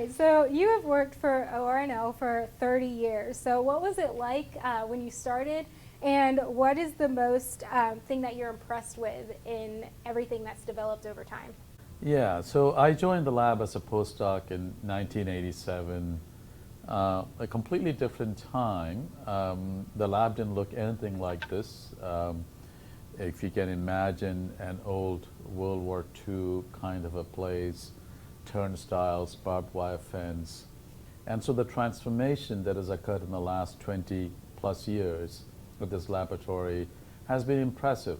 right, so you have worked for Ornl for 30 years. So what was it like when you started, and what is the most thing that you're impressed with in everything that's developed over time? Yeah, so I joined the lab as a postdoc in 1987, a completely different time. The lab didn't look anything like this. If you can imagine an old World War II kind of a place, turnstiles, barbed wire fence. And so the transformation that has occurred in the last 20 plus years with this laboratory has been impressive.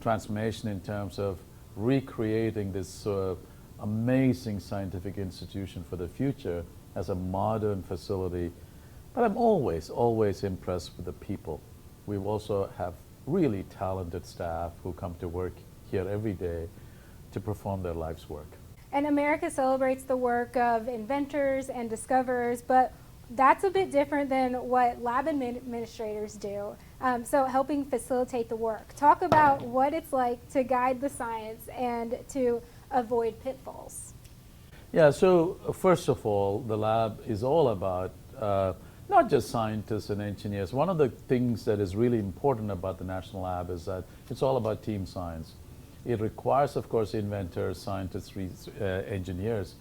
Transformation in terms of recreating this amazing scientific institution for the future as a modern facility. But I'm always impressed with the people. We also have really talented staff who come to work here every day to perform their life's work. And America celebrates the work of inventors and discoverers, but that's a bit different than what lab administrators do. So helping facilitate the work. Talk about what it's like to guide the science and to avoid pitfalls. Yeah, so first of all, the lab is all about not just scientists and engineers. One of the things that is really important about the National Lab is that it's all about team science. It requires, of course, inventors, scientists, engineers,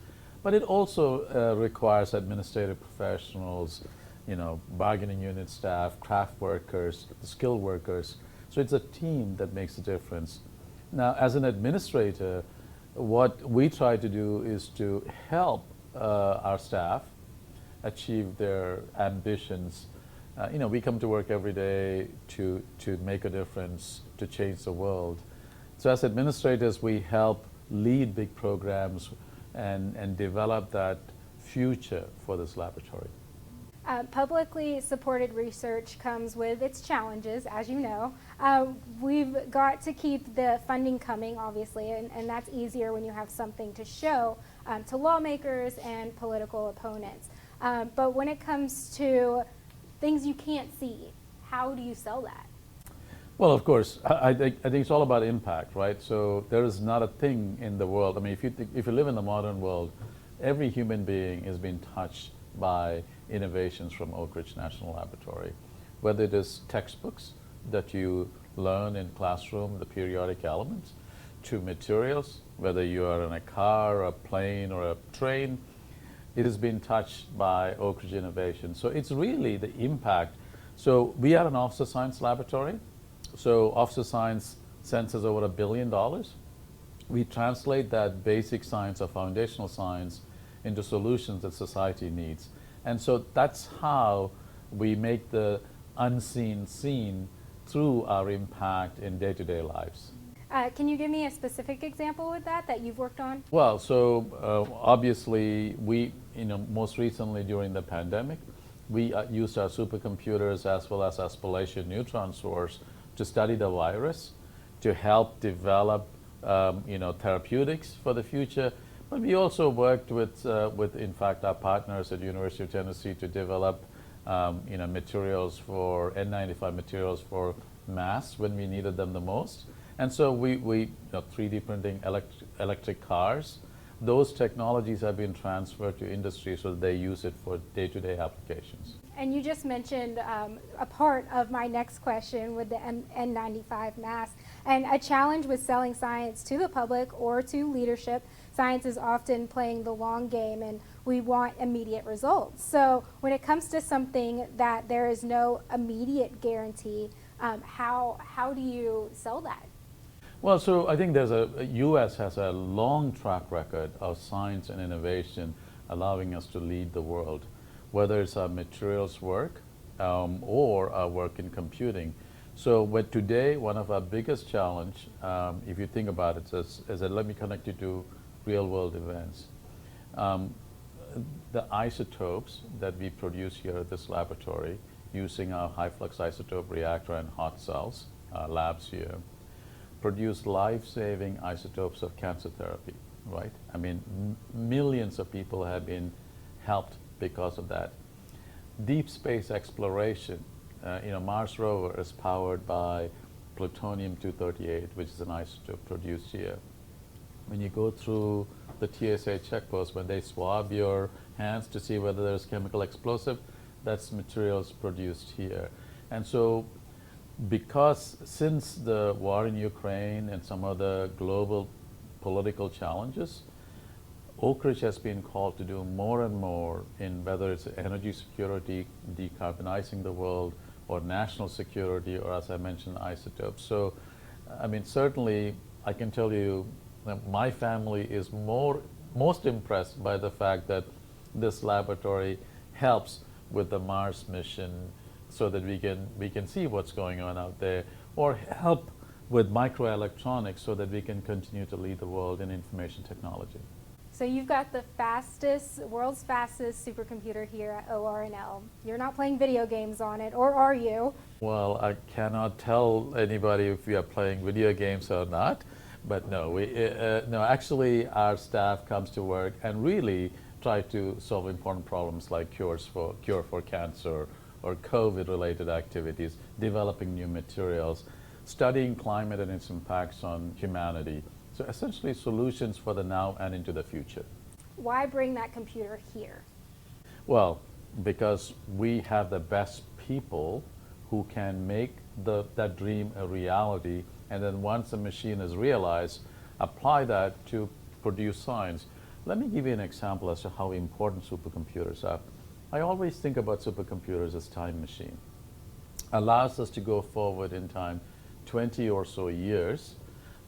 but it also requires administrative professionals, bargaining unit staff, craft workers, skilled workers. So it's a team that makes a difference. Now, as an administrator, what we try to do is to help our staff achieve their ambitions. We come to work every day to make a difference, to change the world. So as administrators, we help lead big programs and develop that future for this laboratory. Publicly supported research comes with its challenges, as you know. We've got to keep the funding coming, obviously, and that's easier when you have something to show to lawmakers and political opponents. But when it comes to things you can't see, how do you sell that? Well, of course, I think it's all about impact, right? So there is not a thing in the world. I mean, if you live in the modern world, every human being is being touched by innovations from Oak Ridge National Laboratory, whether it is textbooks that you learn in classroom, the periodic elements, to materials, whether you are in a car, a plane, or a train, it has been touched by Oak Ridge Innovation. So it's really the impact. So we are an officer science laboratory. So officer science sends us over $1 billion. We translate that basic science or foundational science into solutions that society needs. And so that's how we make the unseen seen through our impact in day-to-day lives. Can you give me a specific example with that you've worked on? Well, so obviously we, most recently during the pandemic, we used our supercomputers as well as our spallation neutron source to study the virus, to help develop therapeutics for the future. But we also worked with in fact, our partners at University of Tennessee to develop materials for N95 materials for masks when we needed them the most. And so we 3D printing electric cars. Those technologies have been transferred to industry so that they use it for day-to-day applications. And you just mentioned a part of my next question with the N95 mask. And a challenge with selling science to the public or to leadership, science is often playing the long game and we want immediate results. So when it comes to something that there is no immediate guarantee, how do you sell that? Well, so I think U.S. has a long track record of science and innovation allowing us to lead the world, whether it's our materials work or our work in computing. So but today, one of our biggest challenge, if you think about it, is that let me connect you to real world events. The isotopes that we produce here at this laboratory using our high flux isotope reactor and hot cells, labs here, produce life-saving isotopes of cancer therapy, right? I mean, millions of people have been helped because of that. Deep space exploration, Mars rover is powered by plutonium-238, which is an isotope produced here. When you go through the TSA checkpost, when they swab your hands to see whether there's chemical explosive. That's materials produced here. And so because since the war in Ukraine and some of the global political challenges, Oak Ridge has been called to do more and more in whether it's energy security, decarbonizing the world, or national security, or as I mentioned, isotopes. So, I mean, certainly I can tell you that my family is most impressed by the fact that this laboratory helps with the Mars mission so that we can see what's going on out there, or help with microelectronics so that we can continue to lead the world in information technology. So you've got the world's fastest supercomputer here at Ornl. You're not playing video games on it, or are you? Well, I cannot tell anybody if we are playing video games or not, but no, no. Actually, our staff comes to work and really try to solve important problems like cure for cancer or COVID-related activities, developing new materials, studying climate and its impacts on humanity. So essentially solutions for the now and into the future. Why bring that computer here? Well, because we have the best people who can make that dream a reality, and then once the machine is realized, apply that to produce science. Let me give you an example as to how important supercomputers are. I always think about supercomputers as time machine. Allows us to go forward in time 20 or so years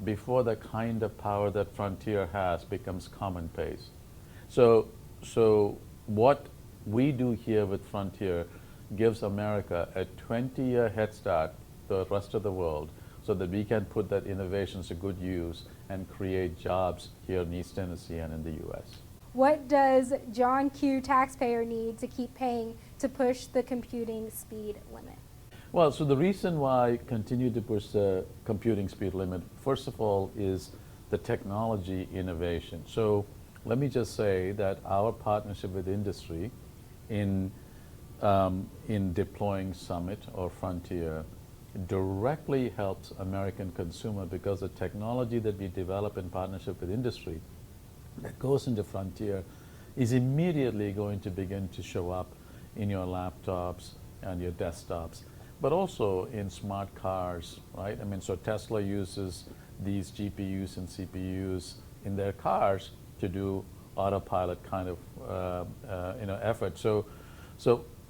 before the kind of power that Frontier has becomes commonplace. So what we do here with Frontier gives America a 20-year head start to the rest of the world so that we can put that innovations to good use and create jobs here in East Tennessee and in the U.S. What does John Q. taxpayer need to keep paying to push the computing speed limit? Well, so the reason why I continue to push the computing speed limit, first of all, is the technology innovation. So let me just say that our partnership with industry in deploying Summit or Frontier directly helps American consumer, because the technology that we develop in partnership with industry that goes into Frontier is immediately going to begin to show up in your laptops and your desktops, but also in smart cars, right? I mean, so Tesla uses these GPUs and CPUs in their cars to do autopilot kind of effort. So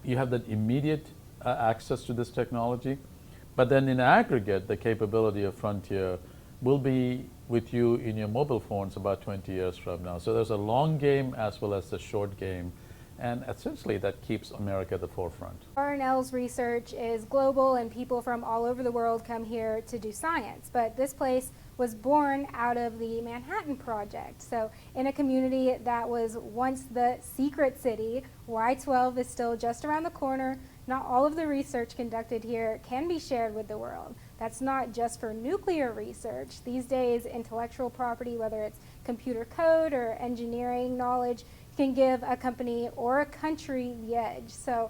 you have that immediate access to this technology, but then in aggregate, the capability of Frontier will be with you in your mobile phones about 20 years from now. So there's a long game as well as the short game, and essentially that keeps America at the forefront. Ornl's research is global and people from all over the world come here to do science, but this place was born out of the Manhattan Project. So in a community that was once the secret city, Y12 is still just around the corner. Not all of the research conducted here can be shared with the world. That's not just for nuclear research. These days, intellectual property, whether it's computer code or engineering knowledge, can give a company or a country the edge. So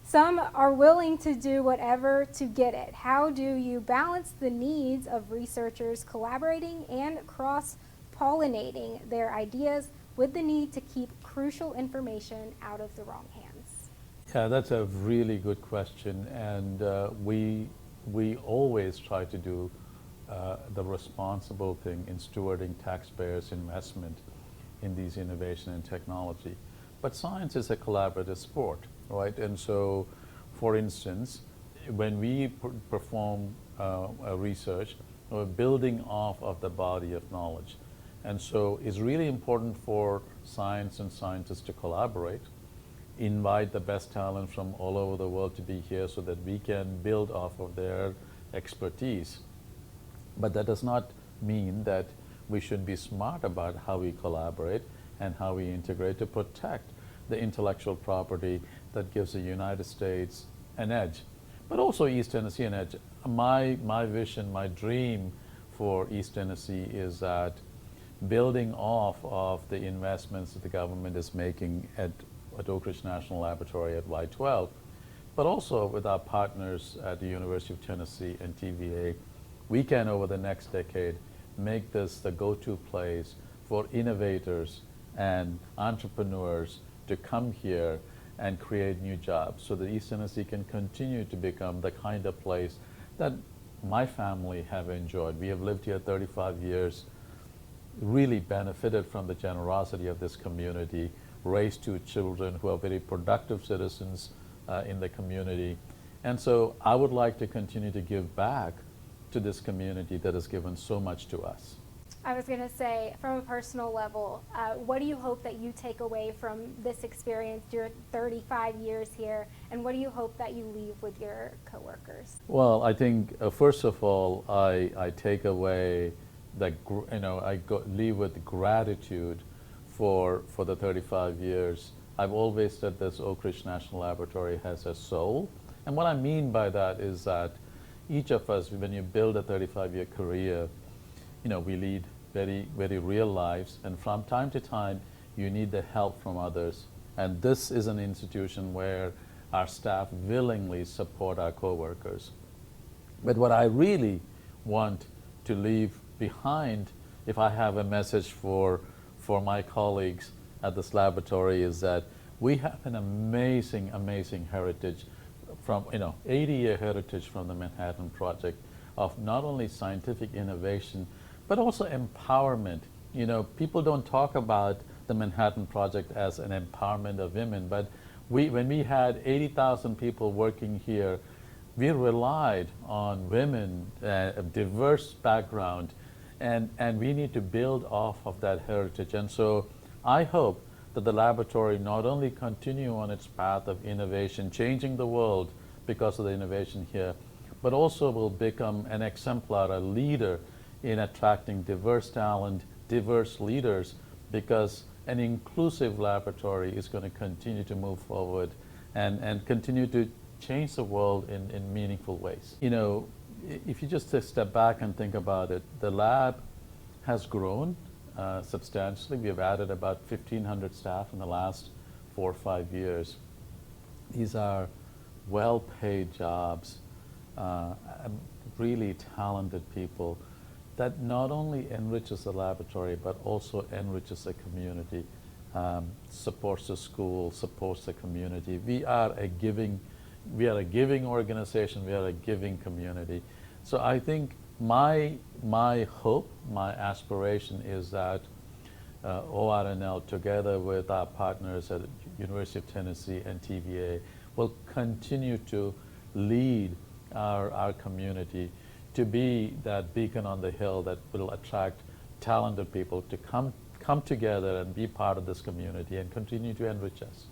some are willing to do whatever to get it. How do you balance the needs of researchers collaborating and cross-pollinating their ideas with the need to keep crucial information out of the wrong hands? Yeah, that's a really good question, and we always try to do the responsible thing in stewarding taxpayers' investment in these innovation and technology. But science is a collaborative sport, right? And so, for instance, when we perform research, we're building off of the body of knowledge. And so it's really important for science and scientists to collaborate, invite the best talent from all over the world to be here so that we can build off of their expertise. But that does not mean that we should be smart about how we collaborate and how we integrate to protect the intellectual property that gives the United States an edge, but also East Tennessee an edge. My vision, my dream for East Tennessee is that building off of the investments that the government is making at Oak Ridge National Laboratory at Y12, but also with our partners at the University of Tennessee and TVA, we can over the next decade make this the go-to place for innovators and entrepreneurs to come here and create new jobs so that East Tennessee can continue to become the kind of place that my family have enjoyed. We have lived here 35 years, really benefited from the generosity of this community, raised two children who are very productive citizens in the community. And so I would like to continue to give back to this community that has given so much to us. I was going to say, from a personal level, what do you hope that you take away from this experience, your 35 years here, and what do you hope that you leave with your coworkers? Well, I think first of all, I take away that leave with gratitude for the 35 years. I've always said this Oak Ridge National Laboratory has a soul, and what I mean by that is that each of us, when you build a 35-year career, we lead very, very real lives, and from time to time, you need the help from others. And this is an institution where our staff willingly support our coworkers. But what I really want to leave behind, if I have a message for my colleagues at this laboratory, is that we have an amazing, amazing heritage from, 80-year heritage from the Manhattan Project of not only scientific innovation, but also empowerment. People don't talk about the Manhattan Project as an empowerment of women, but when we had 80,000 people working here, we relied on women, of diverse background, and we need to build off of that heritage. And so I hope that the laboratory not only continue on its path of innovation, changing the world because of the innovation here, but also will become an exemplar, a leader in attracting diverse talent, diverse leaders, because an inclusive laboratory is going to continue to move forward and continue to change the world in meaningful ways. If you just step back and think about it, the lab has grown substantially. We have added about 1,500 staff in the last 4 or 5 years. These are well-paid jobs, really talented people that not only enriches the laboratory but also enriches the community, supports the school, supports the community. We are a giving organization. We are a giving community. So I think my hope, my aspiration is that Ornl, together with our partners at University of Tennessee and TVA, will continue to lead our community to be that beacon on the hill that will attract talented people to come together and be part of this community and continue to enrich us.